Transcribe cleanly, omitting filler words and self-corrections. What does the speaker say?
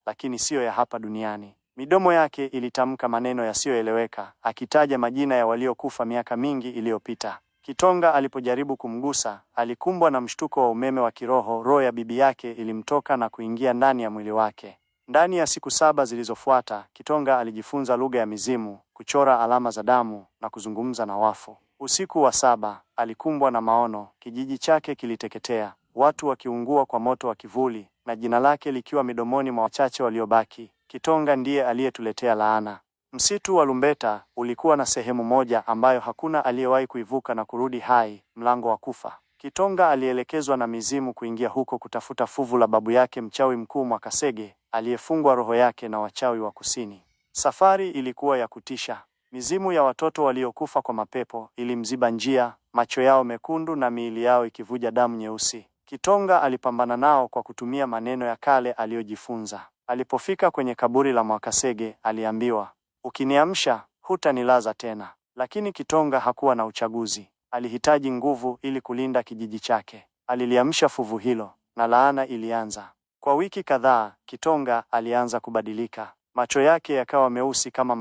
lakini siyo ya hapa duniani. Midomo yake ilitamka maneno yasiyoeleweka, akitaja majina ya waliokufa miaka mingi iliyopita. Kitonga alipojaribu kumgusa, alikumbwa na mshtuko wa umeme wa kiroho. Roho ya bibi yake ilimtoka na kuingia ndani ya mwili wake. Ndani ya siku 7 zilizofuata, Kitonga alijifunza lugha ya mizimu, kuchora alama za damu na kuzungumza na wafu. Usiku wa 7, alikumbwa na maono. Kijiji chake kiliteketea, watu wakiungua kwa moto wa kivuli, na jina lake likiwa midomoni mwa wachache waliobaki. Kitonga ndiye aliyetuletea laana. Msitu wa Lumbeta ulikuwa na sehemu moja ambayo hakuna aliyewahi kuivuka na kurudi hai, mlango wa kufa. Kitonga alielekezwa na mizimu kuingia huko kutafuta fuvu la babu yake mchawi mkuu Mwakasege, aliyefungwa roho yake na wachawi wa kusini. Safari ilikuwa ya kutisha. Mizimu ya watoto waliokufa kwa mapepo ilimziba njia, macho yao mekundu na miili yao ikivuja damu nyeusi. Kitonga alipambana nao kwa kutumia maneno ya kale aliyojifunza. Alipofika kwenye kaburi la Mwakasege, aliambiwa, "Ukiniamsha, hutanilaza tena." Lakini Kitonga hakuwa na uchaguzi. Alihitaji nguvu ili kulinda kijiji chake. Aliliamsha fuvu hilo, na laana ilianza. Kwa wiki kadhaa, Kitonga alianza kubadilika. Macho yake yakawa meusi kama